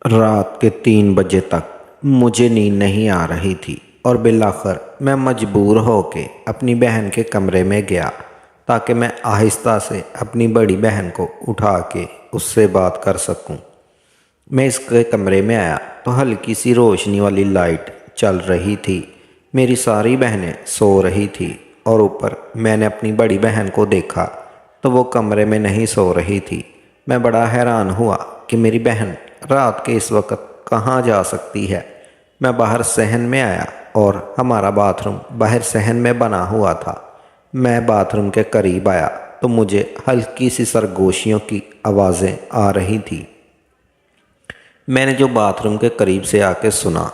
رات کے 3 بجے تک مجھے نیند نہیں آ رہی تھی اور بالآخر میں مجبور ہو کے اپنی بہن کے کمرے میں گیا تاکہ میں آہستہ سے اپنی بڑی بہن کو اٹھا کے اس سے بات کر سکوں۔ میں اس کے کمرے میں آیا تو ہلکی سی روشنی والی لائٹ چل رہی تھی۔ میری ساری بہنیں سو رہی تھی اور اوپر میں نے اپنی بڑی بہن کو دیکھا تو وہ کمرے میں نہیں سو رہی تھی۔ میں بڑا حیران ہوا کہ میری بہن رات کے اس وقت کہاں جا سکتی ہے۔ میں باہر صحن میں آیا اور ہمارا باتھ روم باہر صحن میں بنا ہوا تھا۔ میں باتھ روم کے قریب آیا تو مجھے ہلکی سی سرگوشیوں کی آوازیں آ رہی تھی۔ میں نے جو باتھ روم کے قریب سے آ کے سنا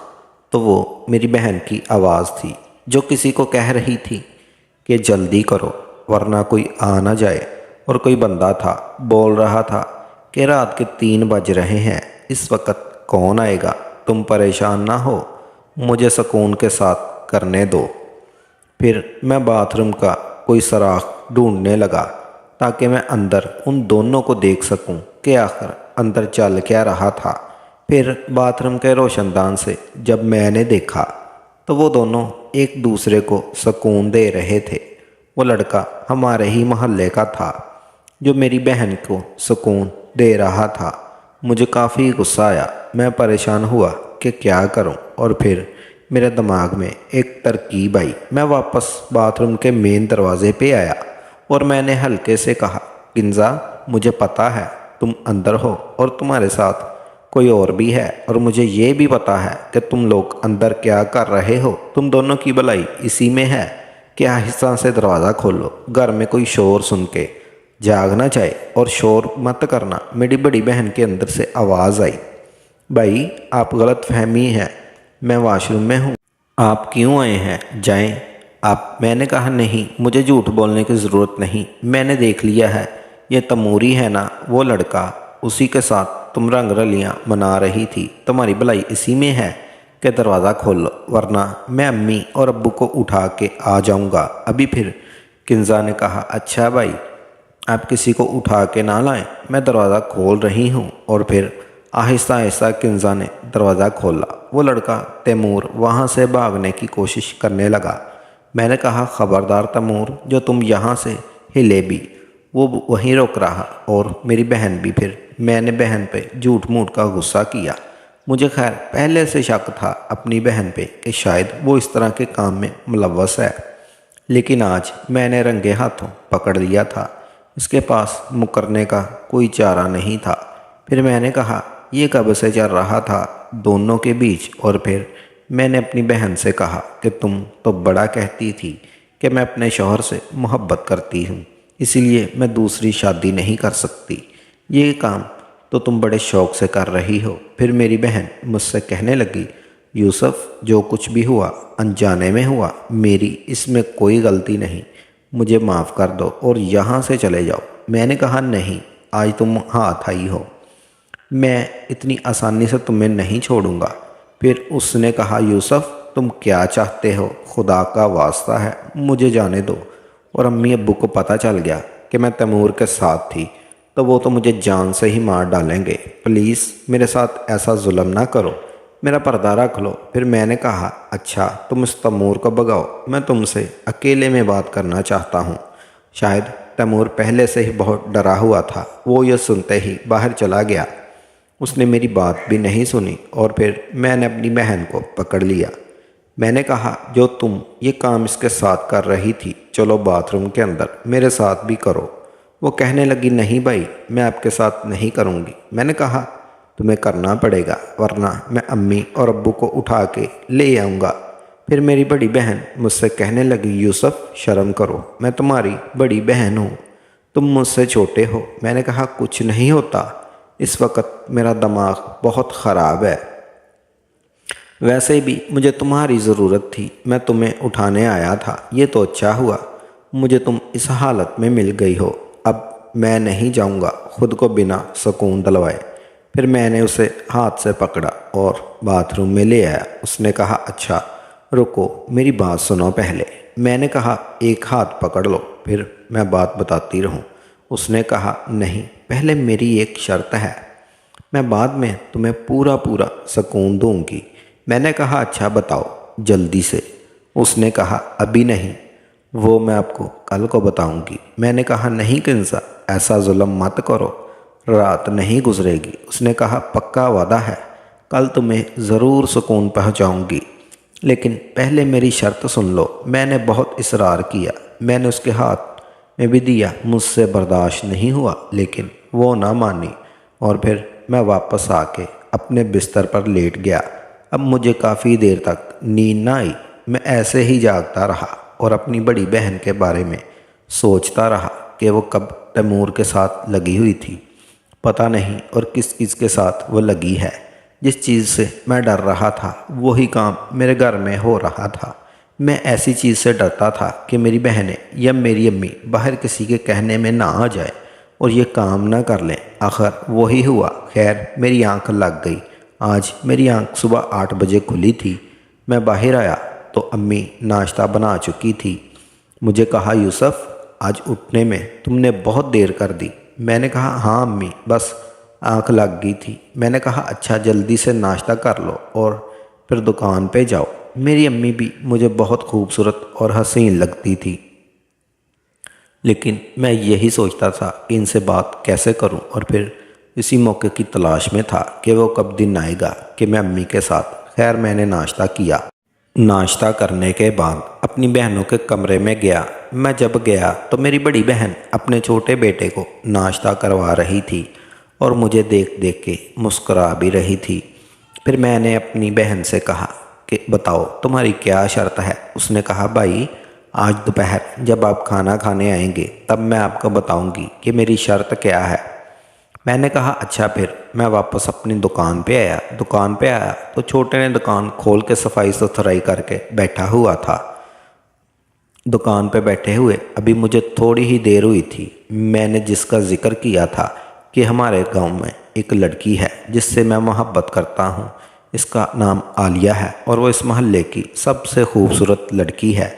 تو وہ میری بہن کی آواز تھی جو کسی کو کہہ رہی تھی کہ جلدی کرو ورنہ کوئی آ نہ جائے، اور کوئی بندہ تھا بول رہا تھا کہ رات کے 3 بج رہے ہیں، اس وقت کون آئے گا، تم پریشان نہ ہو، مجھے سکون کے ساتھ کرنے دو۔ پھر میں باتھ روم کا کوئی سراغ ڈھونڈنے لگا تاکہ میں اندر ان دونوں کو دیکھ سکوں کہ آخر اندر چل کیا رہا تھا۔ پھر باتھ روم کے روشن دان سے جب میں نے دیکھا تو وہ دونوں ایک دوسرے کو سکون دے رہے تھے۔ وہ لڑکا ہمارے ہی محلے کا تھا جو میری بہن کو سکون دے رہا تھا۔ مجھے کافی غصہ آیا، میں پریشان ہوا کہ کیا کروں، اور پھر میرے دماغ میں ایک ترکیب آئی۔ میں واپس باتھ روم کے مین دروازے پہ آیا اور میں نے ہلکے سے کہا، کنزا مجھے پتہ ہے تم اندر ہو اور تمہارے ساتھ کوئی اور بھی ہے، اور مجھے یہ بھی پتہ ہے کہ تم لوگ اندر کیا کر رہے ہو۔ تم دونوں کی بھلائی اسی میں ہے کہ آہستہ سے دروازہ کھولو، گھر میں کوئی شور سن کے جاگنا چاہے، اور شور مت کرنا۔ میری بڑی بہن کے اندر سے آواز آئی، بھائی آپ غلط فہمی ہے، میں واش روم میں ہوں، آپ کیوں آئے ہیں، جائیں آپ۔ میں نے کہا نہیں، مجھے جھوٹ بولنے کی ضرورت نہیں، میں نے دیکھ لیا ہے، یہ تموری ہے نا وہ لڑکا، اسی کے ساتھ تم رنگ رلیاں منا رہی تھی، تمہاری بھلائی اسی میں ہے کہ دروازہ کھول لو ورنہ میں امی اور ابو کو اٹھا کے آ جاؤں گا ابھی۔ پھر کنزا نے کہا، اچھا بھائی آپ کسی کو اٹھا کے نہ لائیں، میں دروازہ کھول رہی ہوں۔ اور پھر آہستہ آہستہ کنزا نے دروازہ کھولا۔ وہ لڑکا تیمور وہاں سے بھاگنے کی کوشش کرنے لگا۔ میں نے کہا، خبردار تیمور، جو تم یہاں سے ہلے بھی وہ وہیں رک رہا، اور میری بہن بھی۔ پھر میں نے بہن پہ جھوٹ موٹ کا غصہ کیا۔ مجھے خیر پہلے سے شک تھا اپنی بہن پہ کہ شاید وہ اس طرح کے کام میں ملوث ہے، لیکن آج میں نے رنگے ہاتھوں پکڑ لیا تھا، اس کے پاس مکرنے کا کوئی چارہ نہیں تھا۔ پھر میں نے کہا، یہ کب سے چل رہا تھا دونوں کے بیچ؟ اور پھر میں نے اپنی بہن سے کہا کہ تم تو بڑا کہتی تھی کہ میں اپنے شوہر سے محبت کرتی ہوں، اسی لیے میں دوسری شادی نہیں کر سکتی، یہ کام تو تم بڑے شوق سے کر رہی ہو۔ پھر میری بہن مجھ سے کہنے لگی، یوسف جو کچھ بھی ہوا انجانے میں ہوا، میری اس میں کوئی غلطی نہیں، مجھے معاف کر دو اور یہاں سے چلے جاؤ۔ میں نے کہا، نہیں، آج تم ہاتھ آئی ہو، میں اتنی آسانی سے تمہیں نہیں چھوڑوں گا۔ پھر اس نے کہا، یوسف تم کیا چاہتے ہو، خدا کا واسطہ ہے مجھے جانے دو، اور امی ابو کو پتہ چل گیا کہ میں تیمور کے ساتھ تھی تو وہ تو مجھے جان سے ہی مار ڈالیں گے، پلیز میرے ساتھ ایسا ظلم نہ کرو، میرا پردہ رکھ لو۔ پھر میں نے کہا، اچھا تم اس تیمور کو بگاؤ، میں تم سے اکیلے میں بات کرنا چاہتا ہوں۔ شاید تیمور پہلے سے ہی بہت ڈرا ہوا تھا، وہ یہ سنتے ہی باہر چلا گیا، اس نے میری بات بھی نہیں سنی۔ اور پھر میں نے اپنی بہن کو پکڑ لیا۔ میں نے کہا، جو تم یہ کام اس کے ساتھ کر رہی تھی، چلو باتھ روم کے اندر میرے ساتھ بھی کرو۔ وہ کہنے لگی، نہیں بھائی میں آپ کے ساتھ نہیں کروں گی۔ میں نے کہا، تمہیں کرنا پڑے گا ورنہ میں امی اور ابو کو اٹھا کے لے آؤں گا۔ پھر میری بڑی بہن مجھ سے کہنے لگی، یوسف شرم کرو، میں تمہاری بڑی بہن ہوں، تم مجھ سے چھوٹے ہو۔ میں نے کہا، کچھ نہیں ہوتا، اس وقت میرا دماغ بہت خراب ہے، ویسے بھی مجھے تمہاری ضرورت تھی، میں تمہیں اٹھانے آیا تھا، یہ تو اچھا ہوا مجھے تم اس حالت میں مل گئی ہو، اب میں نہیں جاؤں گا خود کو بنا سکون دلوائے۔ پھر میں نے اسے ہاتھ سے پکڑا اور باتھ روم میں لے آیا۔ اس نے کہا، اچھا رکو میری بات سنو پہلے۔ میں نے کہا، ایک ہاتھ پکڑ لو پھر میں بات بتاتی رہوں۔ اس نے کہا، نہیں، پہلے میری ایک شرط ہے، میں بعد میں تمہیں پورا سکون دوں گی۔ میں نے کہا اچھا بتاؤ جلدی سے۔ اس نے کہا ابھی نہیں، وہ میں آپ کو کل کو بتاؤں گی۔ میں نے کہا نہیں کنزا، ایسا ظلم مت کرو، رات نہیں گزرے گی۔ اس نے کہا پکا وعدہ ہے، کل تمہیں ضرور سکون پہنچاؤں گی، لیکن پہلے میری شرط سن لو۔ میں نے بہت اصرار کیا، میں نے اس کے ہاتھ میں بھی دیا، مجھ سے برداشت نہیں ہوا، لیکن وہ نہ مانی، اور پھر میں واپس آ کے اپنے بستر پر لیٹ گیا۔ اب مجھے کافی دیر تک نیند نہ آئی، میں ایسے ہی جاگتا رہا اور اپنی بڑی بہن کے بارے میں سوچتا رہا کہ وہ کب تیمور کے ساتھ لگی ہوئی تھی، پتہ نہیں، اور کس چیز کے ساتھ وہ لگی ہے۔ جس چیز سے میں ڈر رہا تھا وہی کام میرے گھر میں ہو رہا تھا۔ میں ایسی چیز سے ڈرتا تھا کہ میری بہنیں یا میری امی باہر کسی کے کہنے میں نہ آ جائے اور یہ کام نہ کر لیں۔ آخر وہی ہوا۔ خیر میری آنکھ لگ گئی۔ آج میری آنکھ صبح 8 بجے کھلی تھی۔ میں باہر آیا تو امی ناشتہ بنا چکی تھی۔ مجھے کہا یوسف آج اٹھنے میں تم نے بہت دیر کر دی۔ میں نے کہا ہاں امی، بس آنکھ لگ گئی تھی۔ میں نے کہا اچھا جلدی سے ناشتہ کر لو اور پھر دکان پہ جاؤ۔ میری امی بھی مجھے بہت خوبصورت اور حسین لگتی تھی، لیکن میں یہی سوچتا تھا کہ ان سے بات کیسے کروں، اور پھر اسی موقع کی تلاش میں تھا کہ وہ کب دن آئے گا کہ میں امی کے ساتھ۔ خیر میں نے ناشتہ کیا۔ ناشتہ کرنے کے بعد اپنی بہنوں کے کمرے میں گیا۔ میں جب گیا تو میری بڑی بہن اپنے چھوٹے بیٹے کو ناشتہ کروا رہی تھی اور مجھے دیکھ دیکھ کے مسکرا بھی رہی تھی۔ پھر میں نے اپنی بہن سے کہا کہ بتاؤ تمہاری کیا شرط ہے؟ اس نے کہا بھائی آج دوپہر جب آپ کھانا کھانے آئیں گے تب میں آپ کو بتاؤں گی کہ میری شرط کیا ہے۔ میں نے کہا اچھا۔ پھر میں واپس اپنی دکان پہ آیا۔ دکان پہ آیا تو چھوٹے نے دکان کھول کے صفائی ستھرائی کر کے بیٹھا ہوا تھا۔ دکان پہ بیٹھے ہوئے ابھی مجھے تھوڑی ہی دیر ہوئی تھی۔ میں نے جس کا ذکر کیا تھا کہ ہمارے گاؤں میں ایک لڑکی ہے جس سے میں محبت کرتا ہوں، اس کا نام عالیہ ہے اور وہ اس محلے کی سب سے خوبصورت لڑکی ہے،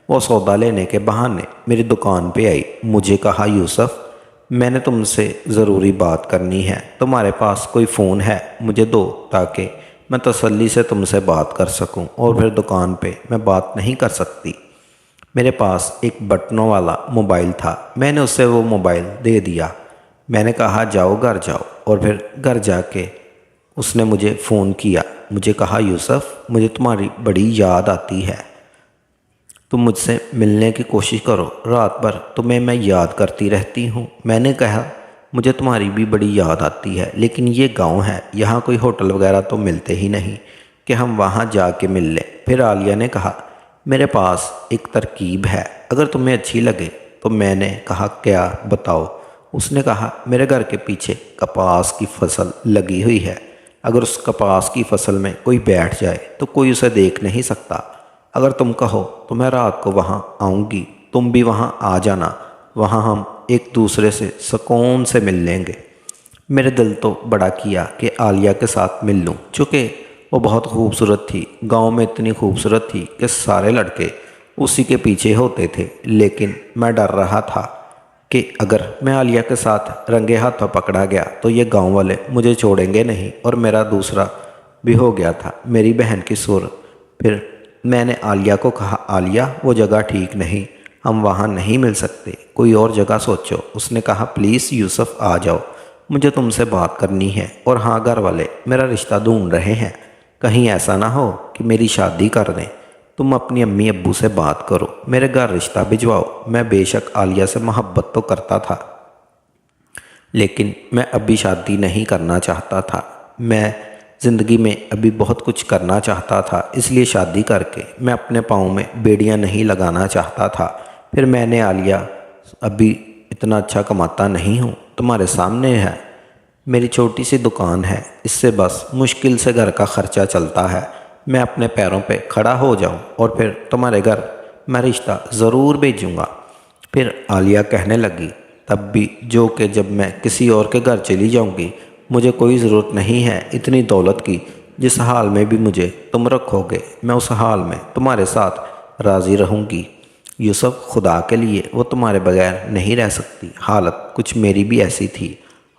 وہ سودا لینے کے بہانے میری دکان پہ آئی۔ مجھے کہا یوسف میں نے تم سے ضروری بات کرنی ہے، تمہارے پاس کوئی فون ہے؟ مجھے دو تاکہ میں تسلی سے تم سے بات کر سکوں، اور پھر دکان پہ میں بات نہیں کر سکتی۔ میرے پاس ایک بٹنوں والا موبائل تھا، میں نے اسے وہ موبائل دے دیا۔ میں نے کہا جاؤ گھر جاؤ، اور پھر گھر جا کے اس نے مجھے فون کیا۔ مجھے کہا یوسف مجھے تمہاری بڑی یاد آتی ہے، تم مجھ سے ملنے کی کوشش کرو، رات بھر تمہیں میں یاد کرتی رہتی ہوں۔ میں نے کہا مجھے تمہاری بھی بڑی یاد آتی ہے، لیکن یہ گاؤں ہے، یہاں کوئی ہوٹل وغیرہ تو ملتے ہی نہیں کہ ہم وہاں جا کے مل لیں۔ پھر عالیہ نے کہا میرے پاس ایک ترکیب ہے، اگر تمہیں اچھی لگے تو۔ میں نے کہا کیا؟ بتاؤ۔ اس نے کہا میرے گھر کے پیچھے کپاس کی فصل لگی ہوئی ہے، اگر اس کپاس کی فصل میں کوئی بیٹھ جائے تو کوئی اسے دیکھ نہیں سکتا۔ اگر تم کہو تو میں رات کو وہاں آؤں گی، تم بھی وہاں آ جانا، وہاں ہم ایک دوسرے سے سکون سے مل لیں گے۔ میرے دل تو بڑا کیا کہ عالیہ کے ساتھ مل لوں، چونکہ وہ بہت خوبصورت تھی، گاؤں میں اتنی خوبصورت تھی کہ سارے لڑکے اسی کے پیچھے ہوتے تھے۔ لیکن میں ڈر رہا تھا کہ اگر میں عالیہ کے ساتھ رنگے ہاتھوں پکڑا گیا تو یہ گاؤں والے مجھے چھوڑیں گے نہیں، اور میرا دوسرا بھی ہو گیا تھا، میری بہن کی سر۔ پھر میں نے عالیہ کو کہا عالیہ وہ جگہ ٹھیک نہیں، ہم وہاں نہیں مل سکتے، کوئی اور جگہ سوچو۔ اس نے کہا پلیز یوسف آ جاؤ، مجھے تم سے بات کرنی ہے، اور ہاں گھر والے میرا رشتہ ڈھونڈ رہے ہیں، کہیں ایسا نہ ہو کہ میری شادی کر دیں۔ تم اپنی امی ابو سے بات کرو، میرے گھر رشتہ بھجواؤ۔ میں بے شک عالیہ سے محبت تو کرتا تھا، لیکن میں ابھی شادی نہیں کرنا چاہتا تھا۔ میں زندگی میں ابھی بہت کچھ کرنا چاہتا تھا، اس لیے شادی کر کے میں اپنے پاؤں میں بیڑیاں نہیں لگانا چاہتا تھا۔ پھر میں نے عالیہ ابھی اتنا اچھا کماتا نہیں ہوں، تمہارے سامنے ہے، میری چھوٹی سی دکان ہے، اس سے بس مشکل سے گھر کا خرچہ چلتا ہے۔ میں اپنے پیروں پہ کھڑا ہو جاؤں اور پھر تمہارے گھر میں رشتہ ضرور بھیجوں گا۔ پھر عالیہ کہنے لگی تب بھی جو کہ جب میں کسی اور کے گھر چلی جاؤں گی مجھے کوئی ضرورت نہیں ہے اتنی دولت کی، جس حال میں بھی مجھے تم رکھو گے میں اس حال میں تمہارے ساتھ راضی رہوں گی۔ یوسف خدا کے لیے وہ تمہارے بغیر نہیں رہ سکتی، حالت کچھ میری بھی ایسی تھی،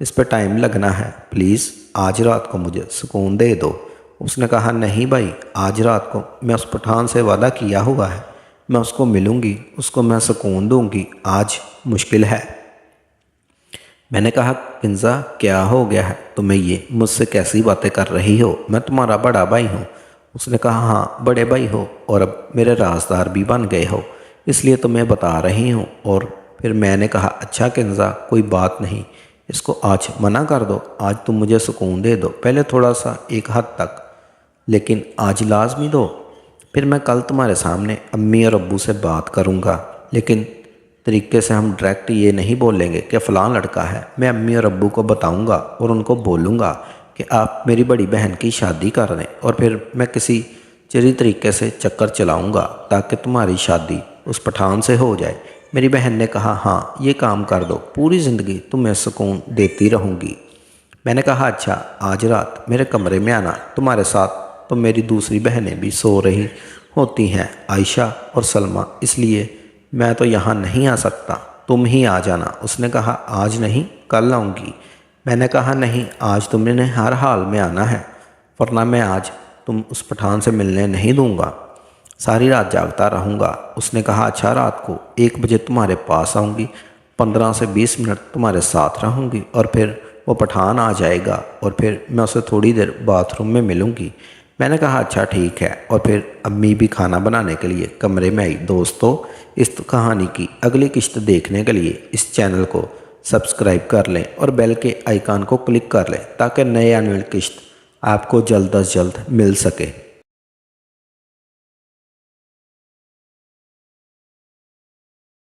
اس پہ ٹائم لگنا ہے، پلیز آج رات کو مجھے سکون دے دو۔ اس نے کہا نہیں بھائی، آج رات کو میں اس پٹھان سے وعدہ کیا ہوا ہے، میں اس کو ملوں گی، اس کو میں سکون دوں گی، آج مشکل ہے۔ میں نے کہا کنزا کیا ہو گیا ہے تمہیں، یہ مجھ سے کیسی باتیں کر رہی ہو، میں تمہارا بڑا بھائی ہوں۔ اس نے کہا ہاں بڑے بھائی ہو اور اب میرے رازدار بھی بن گئے ہو، اس لیے تمہیں بتا رہی ہوں۔ اور پھر میں نے کہا اچھا کنزا کوئی بات نہیں، اس کو آج منع کر دو، آج تم مجھے سکون دے دو، پہلے تھوڑا سا ایک حد تک، لیکن آج لازمی دو۔ پھر میں کل تمہارے سامنے امی اور ابو سے بات کروں گا، لیکن طریقے سے ہم ڈائریکٹ یہ نہیں بولیں گے کہ فلاں لڑکا ہے، میں امی اور ابو کو بتاؤں گا اور ان کو بولوں گا کہ آپ میری بڑی بہن کی شادی کر دیں، اور پھر میں کسی چری طریقے سے چکر چلاؤں گا تاکہ تمہاری شادی اس پٹھان سے ہو جائے۔ میری بہن نے کہا ہاں یہ کام کر دو، پوری زندگی تمہیں سکون دیتی رہوں گی۔ میں نے کہا اچھا آج رات میرے کمرے میں آنا، تمہارے ساتھ تو میری دوسری بہنیں بھی سو رہی ہوتی ہیں، عائشہ اور سلمہ، اس لیے میں تو یہاں نہیں آ سکتا، تم ہی آ جانا۔ اس نے کہا آج نہیں کل آؤں گی۔ میں نے کہا نہیں آج تم نے ہر حال میں آنا ہے، ورنہ میں آج تم اس پٹھان سے ملنے نہیں دوں گا، ساری رات جاگتا رہوں گا۔ اس نے کہا اچھا رات کو 1 بجے تمہارے پاس آؤں گی، 15 سے 20 منٹ تمہارے ساتھ رہوں گی، اور پھر وہ پٹھان آ جائے گا اور پھر میں اسے تھوڑی دیر باتھ روم میں ملوں گی۔ میں نے کہا اچھا ٹھیک ہے، اور پھر امی بھی کھانا بنانے کے لیے کمرے میں آئی۔ دوستو اس کہانی کی اگلی قسط دیکھنے کے لیے اس چینل کو سبسکرائب کر لیں اور بیل کے آئیکن کو کلک کر لیں تاکہ نئے آنے والی قسط آپ کو جلد از جلد مل سکے۔